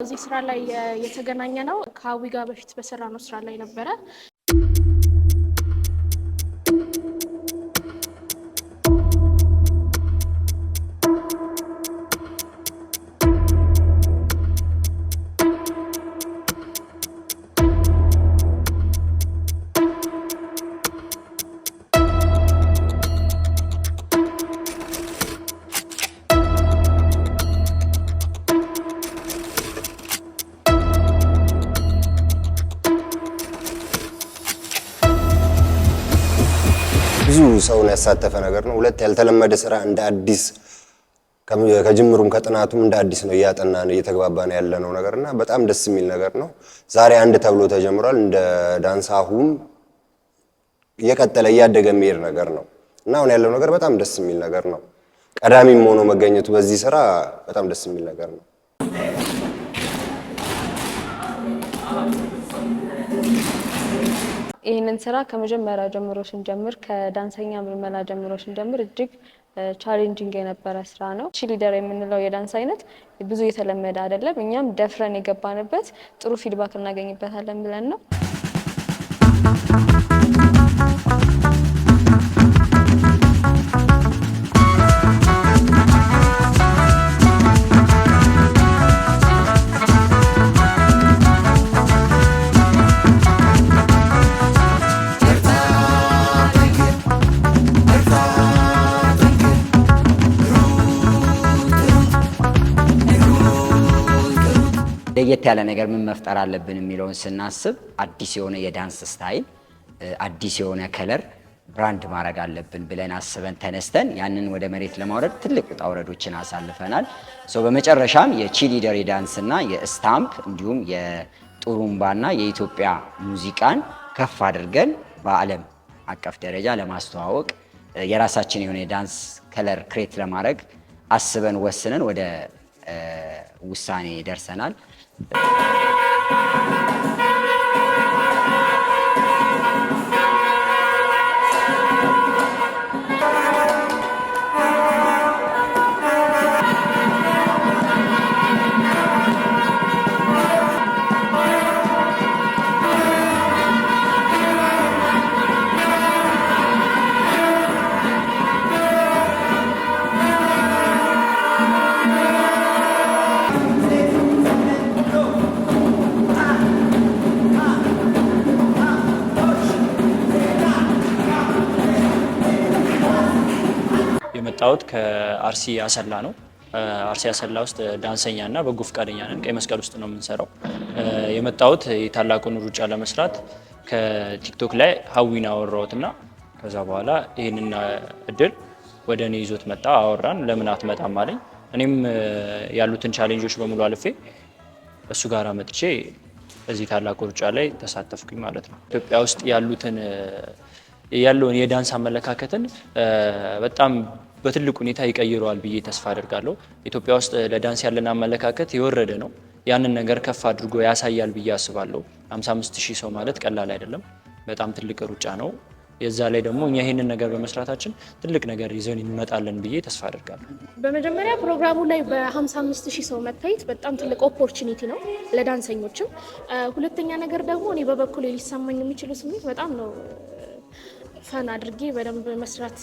እዚህ ስራ ላይ የተገናኘ ነው ከአዊ ጋር በፊት በሰራነው ስራ ላይ ነበረ። ብዙ ሰውን ያሳተፈ ነገር ነው። ሁለት ያልተለመደ ስራ እንደ አዲስ ከጅምሩም ከጥናቱም እንደ አዲስ ነው እያጠናን እየተግባባን ያለነው ነገርና በጣም ደስ የሚል ነገር ነው። ዛሬ አንድ ተብሎ ተጀምሯል። እንደ ዳንሳሁም እየቀጠለ እያደገ የሚሄድ ነገር ነው እና አሁን ያለው ነገር በጣም ደስ የሚል ነገር ነው። ቀዳሚም ሆኖ መገኘቱ በዚህ ስራ በጣም ደስ የሚል ነገር ነው። ይህንን ስራ ከመጀመሪያ ጀምሮ ስንጀምር ከዳንሰኛ ምልመላ ጀምሮ ስንጀምር እጅግ ቻሌንጂንግ የነበረ ስራ ነው። ቺሊደር የምንለው የዳንስ አይነት ብዙ የተለመደ አይደለም። እኛም ደፍረን የገባንበት ጥሩ ፊድባክ እናገኝበታለን ብለን ነው። ለየት ያለ ነገር ምን መፍጠር አለብን የሚለውን ስናስብ አዲስ የሆነ የዳንስ ስታይል፣ አዲስ የሆነ ከለር ብራንድ ማድረግ አለብን ብለን አስበን ተነስተን ያንን ወደ መሬት ለማውረድ ትልቅ ውጣ ውረዶችን አሳልፈናል። በመጨረሻም የቺሊደር ዳንስና የስታምፕ እንዲሁም የጡሩምባና የኢትዮጵያ ሙዚቃን ከፍ አድርገን በዓለም አቀፍ ደረጃ ለማስተዋወቅ የራሳችን የሆነ የዳንስ ከለር ክሬት ለማድረግ አስበን ወስነን ወደ ውሳኔ ደርሰናል። የመጣሁት ከአርሲ አሰላ ነው። አርሲ አሰላ ውስጥ ዳንሰኛና በጎ ፈቃደኛ ነን። ቀይ መስቀል ውስጥ ነው የምንሰራው። የመጣሁት የታላቁን ሩጫ ለመስራት ከቲክቶክ ላይ ሀዊን አወራሁትና ከዛ በኋላ ይህንን እድል ወደ እኔ ይዞት መጣ። አወራን። ለምን አትመጣም አለኝ። እኔም ያሉትን ቻሌንጆች በሙሉ አልፌ እሱ ጋር መጥቼ እዚህ ታላቁ ሩጫ ላይ ተሳተፍኩኝ ማለት ነው። ኢትዮጵያ ውስጥ ያለውን የዳንስ አመለካከትን በጣም በትልቅ ሁኔታ ይቀይረዋል ብዬ ተስፋ አደርጋለሁ። ኢትዮጵያ ውስጥ ለዳንስ ያለን አመለካከት የወረደ ነው። ያንን ነገር ከፍ አድርጎ ያሳያል ብዬ አስባለሁ። 55000 ሰው ማለት ቀላል አይደለም። በጣም ትልቅ ሩጫ ነው። የዛ ላይ ደግሞ እኛ ይሄንን ነገር በመስራታችን ትልቅ ነገር ይዘን እንመጣለን ብዬ ተስፋ አደርጋለሁ። በመጀመሪያ ፕሮግራሙ ላይ በ55000 ሰው መታየት በጣም ትልቅ ኦፖርቹኒቲ ነው ለዳንሰኞችም። ሁለተኛ ነገር ደግሞ እኔ በበኩሌ ሊሰማኝ የሚችለው ስሜት በጣም ነው ፈን አድርጌ በደንብ መስራት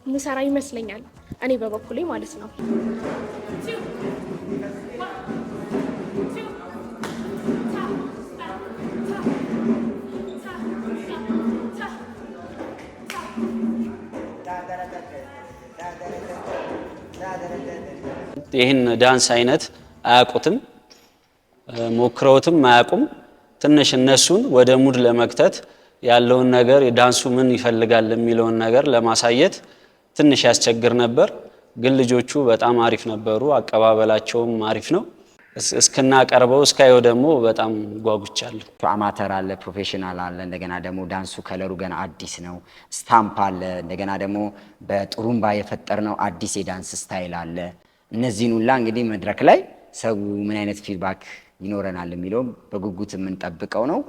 ምሰራ ይመስለኛል። እኔ በበኩሌ ማለት ነው። ይህን ዳንስ አይነት አያውቁትም፣ ሞክረውትም አያውቁም። ትንሽ እነሱን ወደ ሙድ ለመክተት ያለውን ነገር የዳንሱ ምን ይፈልጋል የሚለውን ነገር ለማሳየት ትንሽ ያስቸግር ነበር። ግን ልጆቹ በጣም አሪፍ ነበሩ። አቀባበላቸውም አሪፍ ነው። እስከናቀርበው እስካየው ደግሞ በጣም ጓጉቻለሁ። አማተር አለ፣ ፕሮፌሽናል አለ፣ እንደገና ደግሞ ዳንሱ ከለሩ ገና አዲስ ነው። ስታምፕ አለ፣ እንደገና ደግሞ በጥሩምባ የፈጠርነው አዲስ የዳንስ ስታይል አለ። እነዚህን ሁላ እንግዲህ መድረክ ላይ ሰው ምን አይነት ፊድባክ ይኖረናል የሚለው በጉጉት የምንጠብቀው ነው።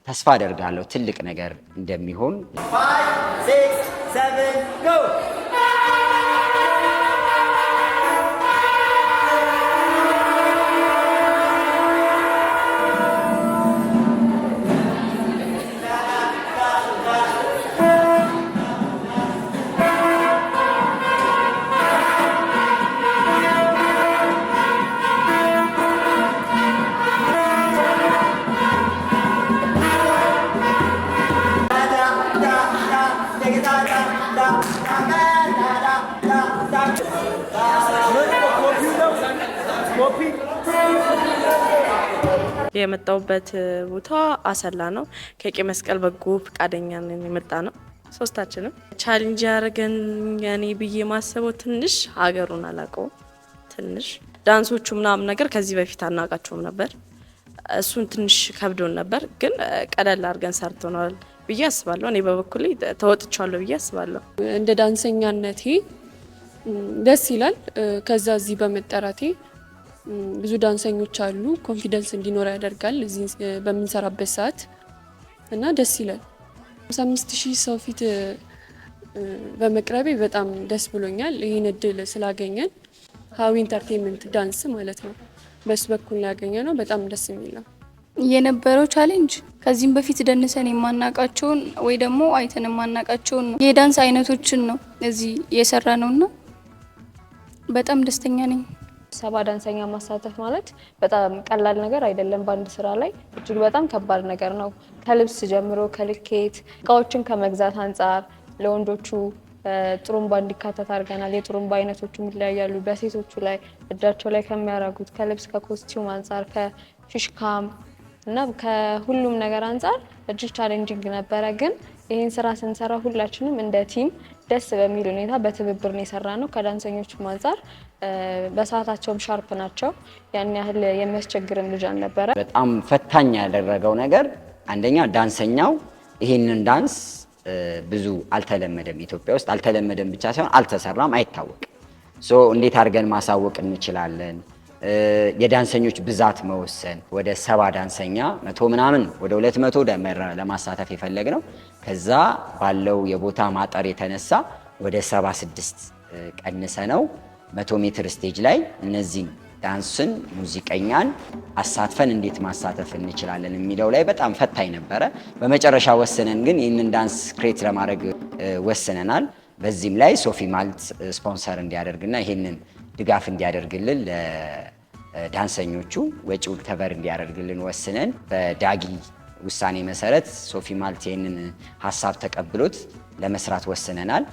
ተስፋ አደርጋለሁ ትልቅ ነገር እንደሚሆን። 5 6 7 go የመጣውበት ቦታ አሰላ ነው። ከቀይ መስቀል በጎ ፈቃደኛ ነን የመጣ ነው። ሶስታችንም ቻሌንጅ ያደረገን ያኔ ብዬ ማሰበው ትንሽ ሀገሩን አላውቀውም። ትንሽ ዳንሶቹ ምናምን ነገር ከዚህ በፊት አናውቃቸውም ነበር። እሱን ትንሽ ከብዶን ነበር፣ ግን ቀለል አድርገን ሰርተናል ብዬ አስባለሁ። እኔ በበኩሌ ተወጥቻለሁ ብዬ አስባለሁ። እንደ ዳንሰኛነቴ ደስ ይላል። ከዛ እዚህ በመጠራቴ ብዙ ዳንሰኞች አሉ፣ ኮንፊደንስ እንዲኖር ያደርጋል እዚህ በምንሰራበት ሰዓት እና ደስ ይላል። 5000 ሰው ፊት በመቅረቤ በጣም ደስ ብሎኛል። ይህን እድል ስላገኘን ሀዊ ኢንተርቴንመንት ዳንስ ማለት ነው በሱ በኩል ያገኘ ነው። በጣም ደስ የሚል ነው የነበረው ቻሌንጅ። ከዚህም በፊት ደንሰን የማናቃቸውን ወይ ደግሞ አይተን የማናቃቸውን የዳንስ አይነቶችን ነው እዚህ የሰራ ነውና በጣም ደስተኛ ነኝ። 70 ዳንሰኛ ማሳተፍ ማለት በጣም ቀላል ነገር አይደለም። በአንድ ስራ ላይ እጅግ በጣም ከባድ ነገር ነው። ከልብስ ጀምሮ ከልኬት እቃዎችን ከመግዛት አንጻር ለወንዶቹ ጥሩምባ እንዲካተት አድርገናል። የጥሩምባ አይነቶቹ ይለያያሉ። በሴቶቹ ላይ እጃቸው ላይ ከሚያደርጉት ከልብስ ከኮስቲዩም አንጻር ከፊሽካም እና ከሁሉም ነገር አንጻር እጅግ ቻሌንጂንግ ነበረ። ግን ይህን ስራ ስንሰራ ሁላችንም እንደ ቲም ደስ በሚል ሁኔታ በትብብር ነው የሰራ ነው። ከዳንሰኞቹም አንጻር በሰዓታቸውም ሻርፕ ናቸው። ያን ያህል የሚያስቸግርም ልጅ አልነበረ። በጣም ፈታኝ ያደረገው ነገር አንደኛ ዳንሰኛው ይህንን ዳንስ ብዙ አልተለመደም። ኢትዮጵያ ውስጥ አልተለመደም ብቻ ሳይሆን አልተሰራም፣ አይታወቅም። እንዴት አድርገን ማሳወቅ እንችላለን? የዳንሰኞች ብዛት መወሰን። ወደ 70 ዳንሰኛ 100 ምናምን ወደ 200 ለማሳተፍ የፈለግ ነው። ከዛ ባለው የቦታ ማጠር የተነሳ ወደ 76 ቀንሰ ነው 100 ሜትር ስቴጅ ላይ እነዚህን ዳንስን ሙዚቀኛን አሳትፈን እንዴት ማሳተፍ እንችላለን የሚለው ላይ በጣም ፈታኝ ነበረ። በመጨረሻ ወስነን ግን ይህንን ዳንስ ክሬት ለማድረግ ወስነናል። በዚህም ላይ ሶፊ ማልት ስፖንሰር እንዲያደርግና ይህንን ድጋፍ እንዲያደርግልን ለዳንሰኞቹ ወጪውን ከቨር እንዲያደርግልን ወስነን በዳጊ ውሳኔ መሰረት ሶፊ ማልት ይህንን ሀሳብ ተቀብሎት ለመስራት ወስነናል።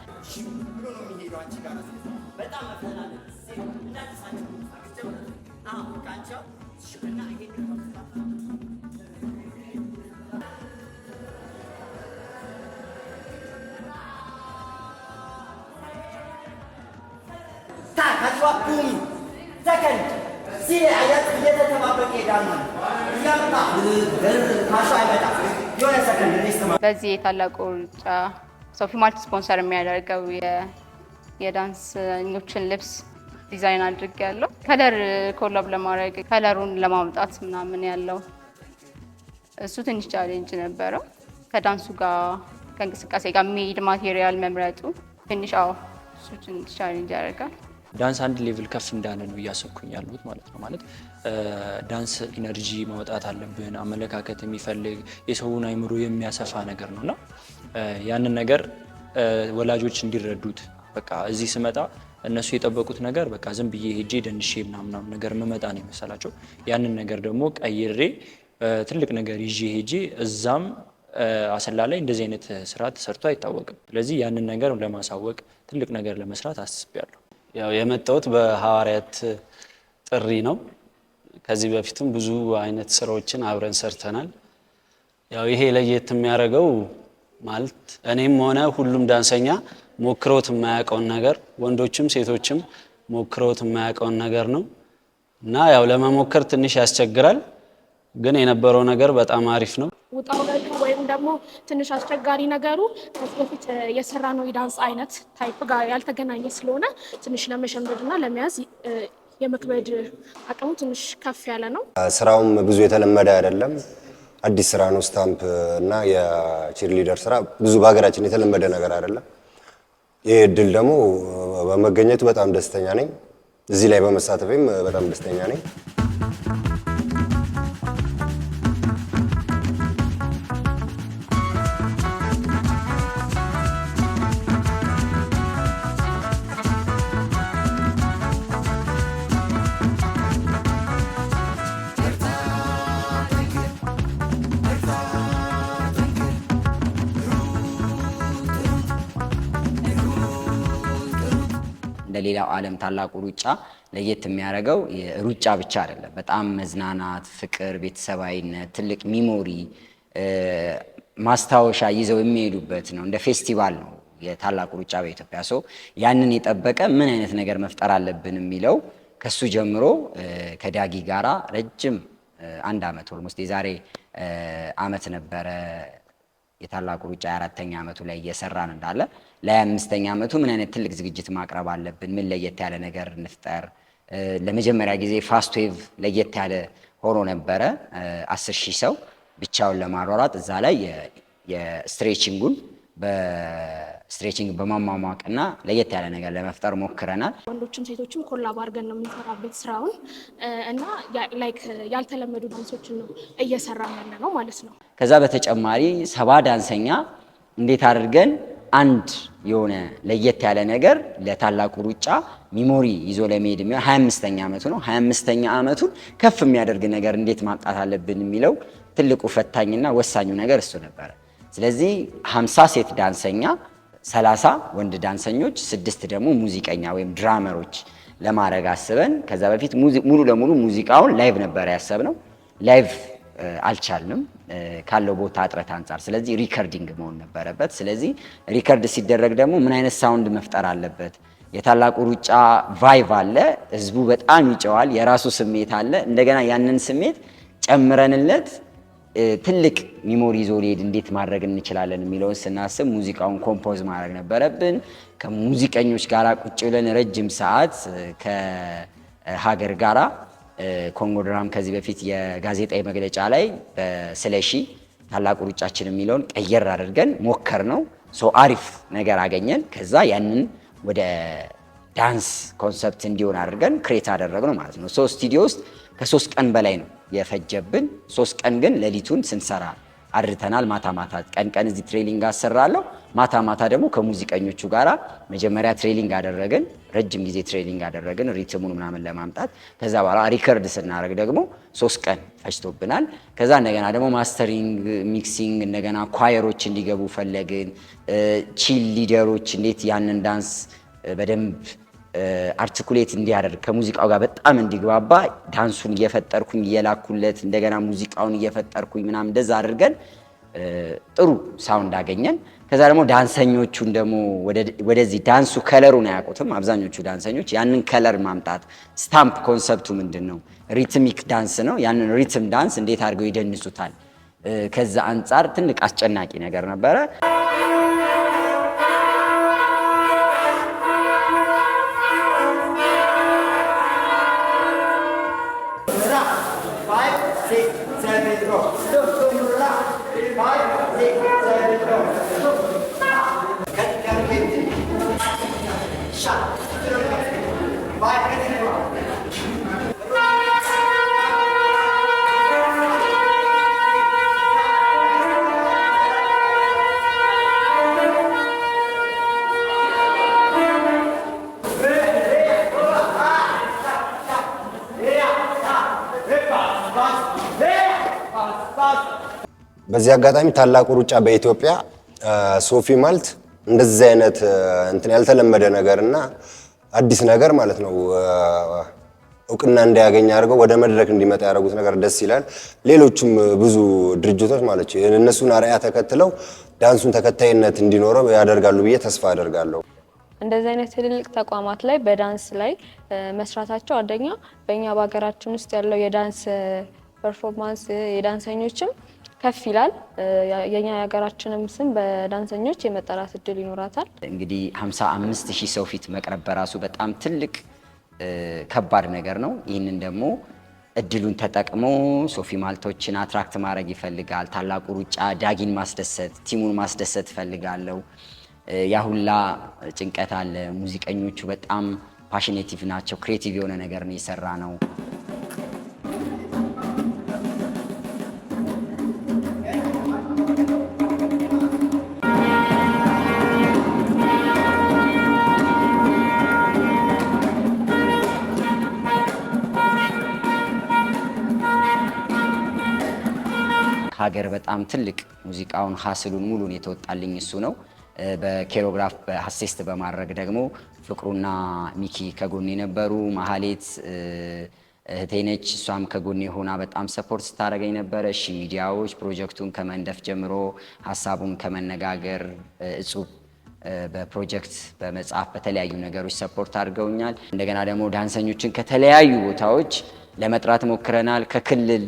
በዚህ የታላቁ ሩጫ ሶፊ ማልት ስፖንሰር የሚያደርገው የዳንሰኞችን ልብስ ዲዛይን አድርጌያለሁ። ከለር ኮላብ ለማድረግ ከለሩን ለማምጣት ምናምን ያለው እሱ ትንሽ ቻሌንጅ ነበረው። ከዳንሱ ጋር ከእንቅስቃሴ ጋር የሚሄድ ማቴሪያል መምረጡ ትንሽ እሱ ትንሽ ቻሌንጅ ያደርጋል። ዳንስ አንድ ሌቭል ከፍ እንዳለ ነው እያሰብኩኝ ያሉት ማለት ነው። ማለት ዳንስ ኢነርጂ ማውጣት አለብን። አመለካከት የሚፈልግ የሰውን አይምሮ የሚያሰፋ ነገር ነውና ያንን ነገር ወላጆች እንዲረዱት በቃ እዚህ ስመጣ እነሱ የጠበቁት ነገር በቃ ዝም ብዬ ሄጄ ደንሼ ምናምን ነገር መመጣ ነው የመሰላቸው። ያንን ነገር ደግሞ ቀይሬ ትልቅ ነገር ይዤ ሄጄ እዛም አሰላ ላይ እንደዚህ አይነት ስራ ተሰርቶ አይታወቅም። ስለዚህ ያንን ነገር ለማሳወቅ ትልቅ ነገር ለመስራት አስቤያለሁ። ያው የመጣሁት በሐዋርያት ጥሪ ነው። ከዚህ በፊትም ብዙ አይነት ስራዎችን አብረን ሰርተናል። ያው ይሄ ለየት የሚያደርገው ማለት እኔም ሆነ ሁሉም ዳንሰኛ ሞክሮት የማያውቀውን ነገር ወንዶችም ሴቶችም ሞክሮት የማያውቀውን ነገር ነው እና ያው ለመሞከር ትንሽ ያስቸግራል፣ ግን የነበረው ነገር በጣም አሪፍ ነው። ውጣው ወይም ደግሞ ትንሽ አስቸጋሪ ነገሩ ከዚህ በፊት የሰራ ነው የዳንስ አይነት ታይፕ ጋር ያልተገናኘ ስለሆነ ትንሽ ለመሸምደድና ለመያዝ የመክበድ አቅሙ ትንሽ ከፍ ያለ ነው። ስራውም ብዙ የተለመደ አይደለም፣ አዲስ ስራ ነው። ስታምፕ እና የቺርሊደር ስራ ብዙ በሀገራችን የተለመደ ነገር አይደለም። ይህ እድል ደግሞ በመገኘቱ በጣም ደስተኛ ነኝ። እዚህ ላይ በመሳተፌም በጣም ደስተኛ ነኝ። እንደ ከሌላው ዓለም ታላቁ ሩጫ ለየት የሚያደርገው ሩጫ ብቻ አይደለም። በጣም መዝናናት፣ ፍቅር፣ ቤተሰባዊነት፣ ትልቅ ሚሞሪ ማስታወሻ ይዘው የሚሄዱበት ነው። እንደ ፌስቲቫል ነው የታላቁ ሩጫ በኢትዮጵያ። ሶ ያንን የጠበቀ ምን አይነት ነገር መፍጠር አለብን የሚለው ከሱ ጀምሮ ከዳጊ ጋራ ረጅም 1 ዓመት ኦልሞስት የዛሬ ዓመት ነበረ የታላቁ ሩጫ 4ኛ ዓመቱ ላይ እየሰራን እንዳለ ለ25ኛ ዓመቱ ምን አይነት ትልቅ ዝግጅት ማቅረብ አለብን፣ ምን ለየት ያለ ነገር እንፍጠር። ለመጀመሪያ ጊዜ ፋስት ዌቭ ለየት ያለ ሆኖ ነበረ 10,000 ሰው ብቻውን ለማሯሯጥ እዛ ላይ የስትሬቺንጉን በስትሬቺንግ በማሟሟቅና ለየት ያለ ነገር ለመፍጠር ሞክረናል። ወንዶችም ሴቶችም ኮላብ አድርገን ነው የምንሰራበት ስራውን እና ላይክ ያልተለመዱ ዳንሶችን ነው እየሰራን ያለ ነው ማለት ነው። ከዛ በተጨማሪ 70 ዳንሰኛ እንዴት አድርገን አንድ የሆነ ለየት ያለ ነገር ለታላቁ ሩጫ ሚሞሪ ይዞ ለመሄድ 25ኛ ዓመቱ ነው። 25ኛ ዓመቱን ከፍ የሚያደርግ ነገር እንዴት ማምጣት አለብን የሚለው ትልቁ ፈታኝና ወሳኙ ነገር እሱ ነበረ። ስለዚህ 50 ሴት ዳንሰኛ፣ 30 ወንድ ዳንሰኞች፣ 6 ደግሞ ሙዚቀኛ ወይም ድራመሮች ለማድረግ አስበን ከዛ በፊት ሙሉ ለሙሉ ሙዚቃውን ላይቭ ነበር ያሰብነው። ላይቭ አልቻልንም ካለው ቦታ እጥረት አንጻር። ስለዚህ ሪከርዲንግ መሆን ነበረበት። ስለዚህ ሪከርድ ሲደረግ ደግሞ ምን አይነት ሳውንድ መፍጠር አለበት? የታላቁ ሩጫ ቫይቭ አለ፣ ህዝቡ በጣም ይጨዋል፣ የራሱ ስሜት አለ። እንደገና ያንን ስሜት ጨምረንለት ትልቅ ሚሞሪ ይዞ ሊሄድ እንዴት ማድረግ እንችላለን የሚለውን ስናስብ ሙዚቃውን ኮምፖዝ ማድረግ ነበረብን። ከሙዚቀኞች ጋር ቁጭ ብለን ረጅም ሰዓት ከሀገር ጋራ ኮንጎ ድራም ከዚህ በፊት የጋዜጣዊ መግለጫ ላይ በስለሺ ታላቁ ሩጫችን የሚለውን ቀየር አድርገን ሞከር ነው። አሪፍ ነገር አገኘን። ከዛ ያንን ወደ ዳንስ ኮንሰፕት እንዲሆን አድርገን ክሬት አደረግነው ማለት ነው። ስቱዲዮ ውስጥ ከ3 ቀን በላይ ነው የፈጀብን። 3 ቀን ግን ሌሊቱን ስንሰራ አድርተናል። ማታ ማታ ቀን እዚህ ትሬኒንግ አሰራለሁ፣ ማታ ማታ ደግሞ ከሙዚቀኞቹ ጋራ መጀመሪያ ትሬኒንግ አደረግን፣ ረጅም ጊዜ ትሬኒንግ አደረግን ሪትሙን ምናምን ለማምጣት። ከዛ በኋላ ሪከርድ ስናደርግ ደግሞ 3 ቀን ፈጅቶብናል። ከዛ እንደገና ደግሞ ማስተሪንግ፣ ሚክሲንግ፣ እንደገና ኳየሮች እንዲገቡ ፈለግን። ቺል ሊደሮች እንዴት ያንን ዳንስ በደንብ አርቲኩሌት እንዲያደርግ ከሙዚቃው ጋር በጣም እንዲግባባ ዳንሱን እየፈጠርኩኝ እየላኩለት እንደገና ሙዚቃውን እየፈጠርኩኝ ምናምን እንደዛ አድርገን ጥሩ ሳውንድ አገኘን። ከዛ ደግሞ ዳንሰኞቹን ደግሞ ወደዚህ ዳንሱ ከለሩን አያውቁትም አብዛኞቹ ዳንሰኞች። ያንን ከለር ማምጣት ስታምፕ ኮንሰፕቱ ምንድን ነው? ሪትሚክ ዳንስ ነው። ያንን ሪትም ዳንስ እንዴት አድርገው ይደንሱታል? ከዛ አንጻር ትልቅ አስጨናቂ ነገር ነበረ። በዚህ አጋጣሚ ታላቁ ሩጫ በኢትዮጵያ ሶፊ ማልት እንደዚህ አይነት እንትን ያልተለመደ ነገርና አዲስ ነገር ማለት ነው እውቅና እንዲያገኝ አድርገው ወደ መድረክ እንዲመጣ ያደረጉት ነገር ደስ ይላል። ሌሎችም ብዙ ድርጅቶች ማለት ነው እነሱን አርአያ ተከትለው ዳንሱን ተከታይነት እንዲኖረው ያደርጋሉ ብዬ ተስፋ አደርጋለሁ። እንደዚህ አይነት ትልልቅ ተቋማት ላይ በዳንስ ላይ መስራታቸው አንደኛ በእኛ በሀገራችን ውስጥ ያለው የዳንስ ፐርፎርማንስ የዳንሰኞችም ከፍ ይላል። የኛ የሀገራችንም ስም በዳንሰኞች የመጠራት እድል ይኖራታል። እንግዲህ 55,000 ሰው ፊት መቅረብ በራሱ በጣም ትልቅ ከባድ ነገር ነው። ይህንን ደግሞ እድሉን ተጠቅሞ ሶፊ ማልቶችን አትራክት ማድረግ ይፈልጋል። ታላቁ ሩጫ ዳጊን ማስደሰት፣ ቲሙን ማስደሰት ይፈልጋለሁ። ያሁላ ጭንቀት አለ። ሙዚቀኞቹ በጣም ፓሽኔቲቭ ናቸው። ክሬቲቭ የሆነ ነገር ነው የሰራ ነው። ሀገር በጣም ትልቅ ሙዚቃውን ሀስሉን ሙሉን የተወጣልኝ እሱ ነው። በኬሮግራፍ በአሲስት በማድረግ ደግሞ ፍቅሩና ሚኪ ከጎኔ ነበሩ። መሀሌት እህቴ ነች፣ እሷም ከጎኔ ሆና በጣም ሰፖርት ስታደርገኝ ነበረ። እሺ ሚዲያዎች ፕሮጀክቱን ከመንደፍ ጀምሮ ሀሳቡን ከመነጋገር እጹብ በፕሮጀክት በመጽሐፍ በተለያዩ ነገሮች ሰፖርት አድርገውኛል። እንደገና ደግሞ ዳንሰኞችን ከተለያዩ ቦታዎች ለመጥራት ሞክረናል። ከክልል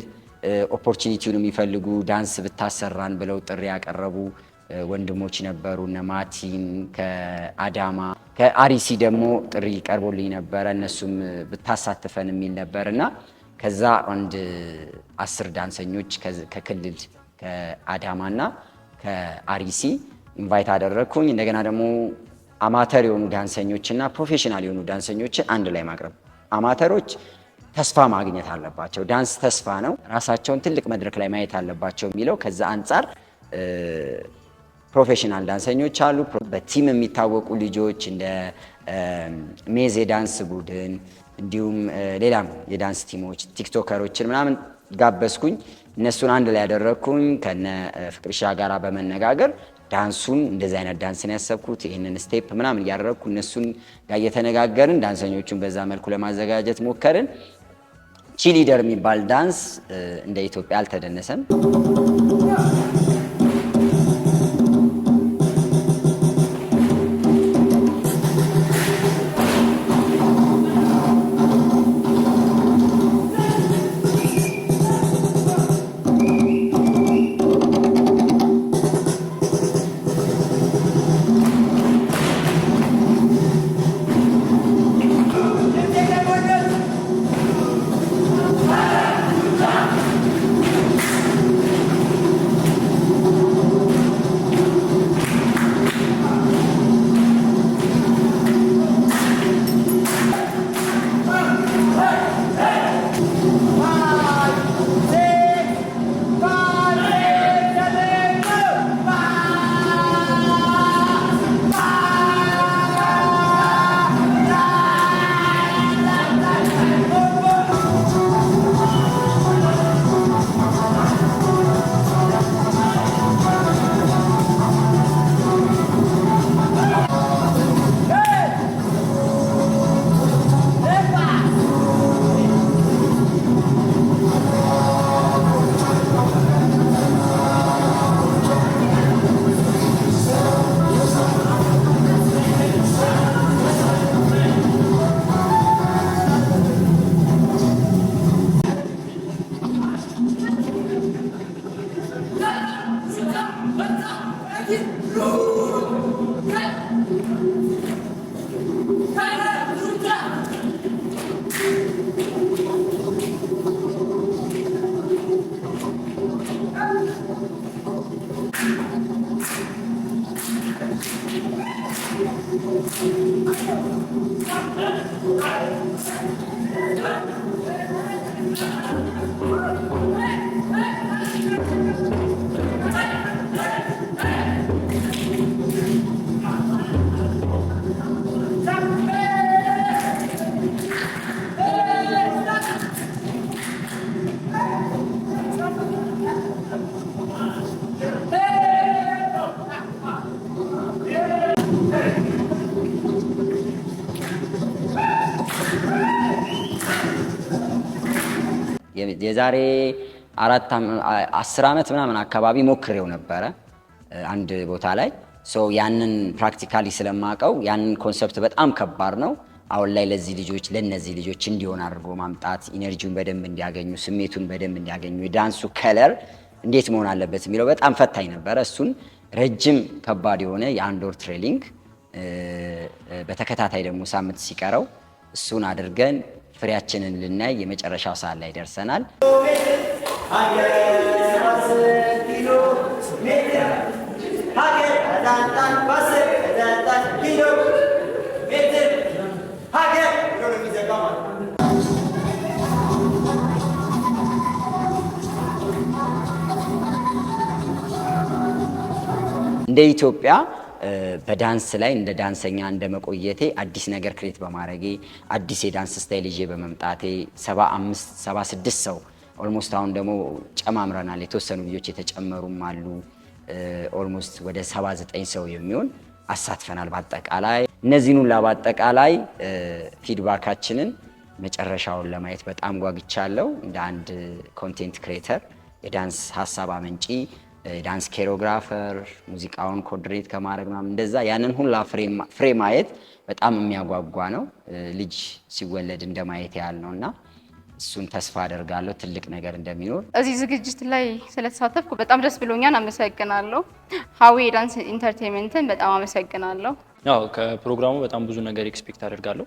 ኦፖርቹኒቲውን የሚፈልጉ ዳንስ ብታሰራን ብለው ጥሪ ያቀረቡ ወንድሞች ነበሩ። እነ ማቲን ከአዳማ ከአሪሲ ደግሞ ጥሪ ቀርቦልኝ ነበረ፣ እነሱም ብታሳትፈን የሚል ነበር እና ከዛ አንድ 10 ዳንሰኞች ከክልል ከአዳማና ከአሪሲ ኢንቫይት አደረግኩኝ። እንደገና ደግሞ አማተር የሆኑ ዳንሰኞችና ፕሮፌሽናል የሆኑ ዳንሰኞችን አንድ ላይ ማቅረብ። አማተሮች ተስፋ ማግኘት አለባቸው። ዳንስ ተስፋ ነው። ራሳቸውን ትልቅ መድረክ ላይ ማየት አለባቸው የሚለው ከዛ አንጻር ፕሮፌሽናል ዳንሰኞች አሉ። በቲም የሚታወቁ ልጆች እንደ ሜዝ የዳንስ ቡድን እንዲሁም ሌላም የዳንስ ቲሞች ቲክቶከሮችን ምናምን ጋበዝኩኝ። እነሱን አንድ ላይ ያደረግኩኝ ከነ ፍቅርሻ ጋራ በመነጋገር ዳንሱን እንደዚህ አይነት ዳንስን ያሰብኩት ይህንን ስቴፕ ምናምን እያደረግኩ እነሱን ጋር እየተነጋገርን ዳንሰኞቹን በዛ መልኩ ለማዘጋጀት ሞከርን። ቺሊደር የሚባል ዳንስ እንደ ኢትዮጵያ አልተደነሰም። የዛሬ 10 ዓመት ምናምን አካባቢ ሞክሬው ነበረ አንድ ቦታ ላይ ያንን ፕራክቲካሊ ስለማቀው ያንን ኮንሰፕት በጣም ከባድ ነው። አሁን ላይ ለነዚህ ልጆች እንዲሆን አድርጎ ማምጣት ኢነርጂውን በደንብ እንዲያገኙ ስሜቱን በደንብ እንዲያገኙ የዳንሱ ከለር እንዴት መሆን አለበት የሚለው በጣም ፈታኝ ነበረ። እሱን ረጅም ከባድ የሆነ የአንድ ወር ትሬኒንግ በተከታታይ ደግሞ ሳምንት ሲቀረው እሱን አድርገን ፍሬያችንን ልናይ የመጨረሻው ሰዓት ላይ ደርሰናል። እንደ ኢትዮጵያ በዳንስ ላይ እንደ ዳንሰኛ እንደ መቆየቴ አዲስ ነገር ክሬት በማድረጌ አዲስ የዳንስ ስታይል ይዤ በመምጣቴ 75 76 ሰው ኦልሞስት አሁን ደግሞ ጨማምረናል። የተወሰኑ ልጆች የተጨመሩም አሉ። ኦልሞስት ወደ 79 ሰው የሚሆን አሳትፈናል። በአጠቃላይ እነዚህን ሁላ በአጠቃላይ ፊድባካችንን መጨረሻውን ለማየት በጣም ጓግቻለሁ። እንደ አንድ ኮንቴንት ክሬተር፣ የዳንስ ሀሳብ አመንጪ፣ ዳንስ ኮሪዮግራፈር፣ ሙዚቃውን ኮኦርዲኔት ከማድረግ ምናምን እንደዛ ያንን ሁላ ፍሬ ማየት በጣም የሚያጓጓ ነው። ልጅ ሲወለድ እንደማየት ያህል ነውና እሱን ተስፋ አደርጋለሁ ትልቅ ነገር እንደሚኖር። እዚህ ዝግጅት ላይ ስለተሳተፍኩ በጣም ደስ ብሎኛል። አመሰግናለሁ። ሀዊ ዳንስ ኢንተርቴይንመንትን በጣም አመሰግናለሁ። ያው ከፕሮግራሙ በጣም ብዙ ነገር ኤክስፔክት አደርጋለሁ።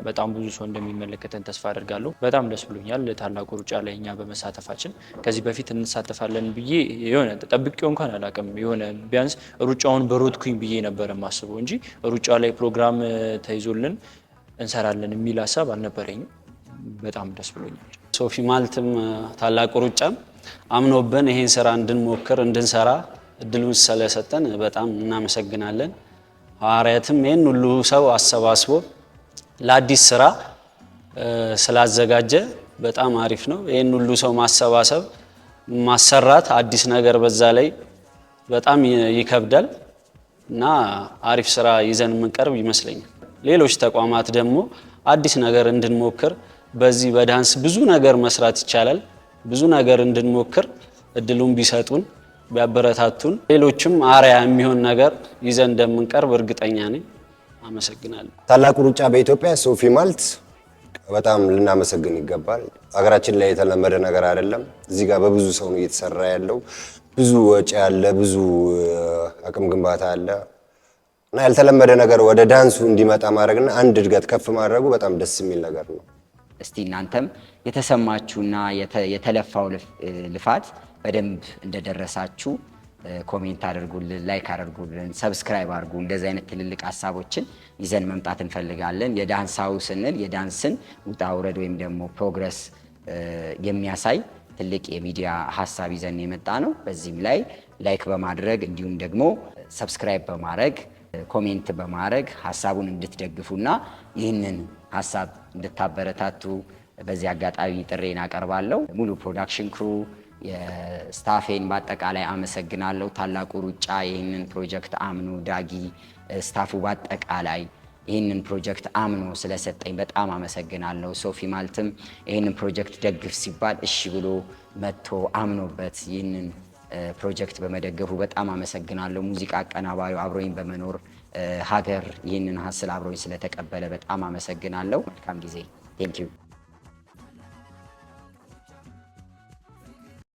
በጣም ብዙ ሰው እንደሚመለከተን ተስፋ አደርጋለሁ። በጣም ደስ ብሎኛል ታላቁ ሩጫ ላይ እኛ በመሳተፋችን። ከዚህ በፊት እንሳተፋለን ብዬ የሆነ ጠብቄው እንኳን አላውቅም። የሆነ ቢያንስ ሩጫውን በሮጥኩኝ ብዬ ነበር የማስበው እንጂ ሩጫ ላይ ፕሮግራም ተይዞልን እንሰራለን የሚል ሀሳብ አልነበረኝም። በጣም ደስ ብሎኛል። ሶፊ ማልትም ታላቁ ሩጫም አምኖብን ይሄን ስራ እንድንሞክር እንድንሰራ እድሉን ስለሰጠን በጣም እናመሰግናለን። ሐዋርያትም ይሄን ሁሉ ሰው አሰባስቦ ለአዲስ ስራ ስላዘጋጀ በጣም አሪፍ ነው። ይሄን ሁሉ ሰው ማሰባሰብ ማሰራት አዲስ ነገር በዛ ላይ በጣም ይከብዳል እና አሪፍ ስራ ይዘን የምንቀርብ ይመስለኛል። ሌሎች ተቋማት ደግሞ አዲስ ነገር እንድንሞክር በዚህ በዳንስ ብዙ ነገር መስራት ይቻላል። ብዙ ነገር እንድንሞክር እድሉን ቢሰጡን ቢያበረታቱን ሌሎችም አርአያ የሚሆን ነገር ይዘን እንደምንቀርብ እርግጠኛ ነኝ። አመሰግናለሁ። ታላቁ ሩጫ በኢትዮጵያ ሶፊ ማልት በጣም ልናመሰግን ይገባል። ሀገራችን ላይ የተለመደ ነገር አይደለም። እዚህ ጋር በብዙ ሰው ነው እየተሰራ ያለው። ብዙ ወጪ አለ፣ ብዙ አቅም ግንባታ አለ እና ያልተለመደ ነገር ወደ ዳንሱ እንዲመጣ ማድረግና አንድ እድገት ከፍ ማድረጉ በጣም ደስ የሚል ነገር ነው። እስቲ እናንተም የተሰማችሁና የተለፋው ልፋት በደንብ እንደደረሳችሁ ኮሜንት አድርጉልን፣ ላይክ አድርጉልን፣ ሰብስክራይብ አድርጉ። እንደዚህ አይነት ትልልቅ ሀሳቦችን ይዘን መምጣት እንፈልጋለን። የዳንሳው ስንል የዳንስን ውጣ ውረድ ወይም ደግሞ ፕሮግረስ የሚያሳይ ትልቅ የሚዲያ ሀሳብ ይዘን የመጣ ነው። በዚህም ላይ ላይክ በማድረግ እንዲሁም ደግሞ ሰብስክራይብ በማድረግ ኮሜንት በማድረግ ሀሳቡን እንድትደግፉና ይህንን ሀሳብ እንድታበረታቱ በዚህ አጋጣሚ ጥሬን አቀርባለሁ። ሙሉ ፕሮዳክሽን ክሩ የስታፌን በአጠቃላይ አመሰግናለሁ። ታላቁ ሩጫ ይህንን ፕሮጀክት አምኖ ዳጊ ስታፉ በአጠቃላይ ይህንን ፕሮጀክት አምኖ ስለሰጠኝ በጣም አመሰግናለሁ። ሶፊ ማልትም ይህንን ፕሮጀክት ደግፍ ሲባል እሺ ብሎ መጥቶ አምኖበት ይህንን ፕሮጀክት በመደገፉ በጣም አመሰግናለሁ። ሙዚቃ አቀናባሪው አብሮኝ በመኖር ሀገር ይህንን ሀስል አብሮኝ ስለተቀበለ በጣም አመሰግናለሁ። መልካም ጊዜ። ቴንክ ዩ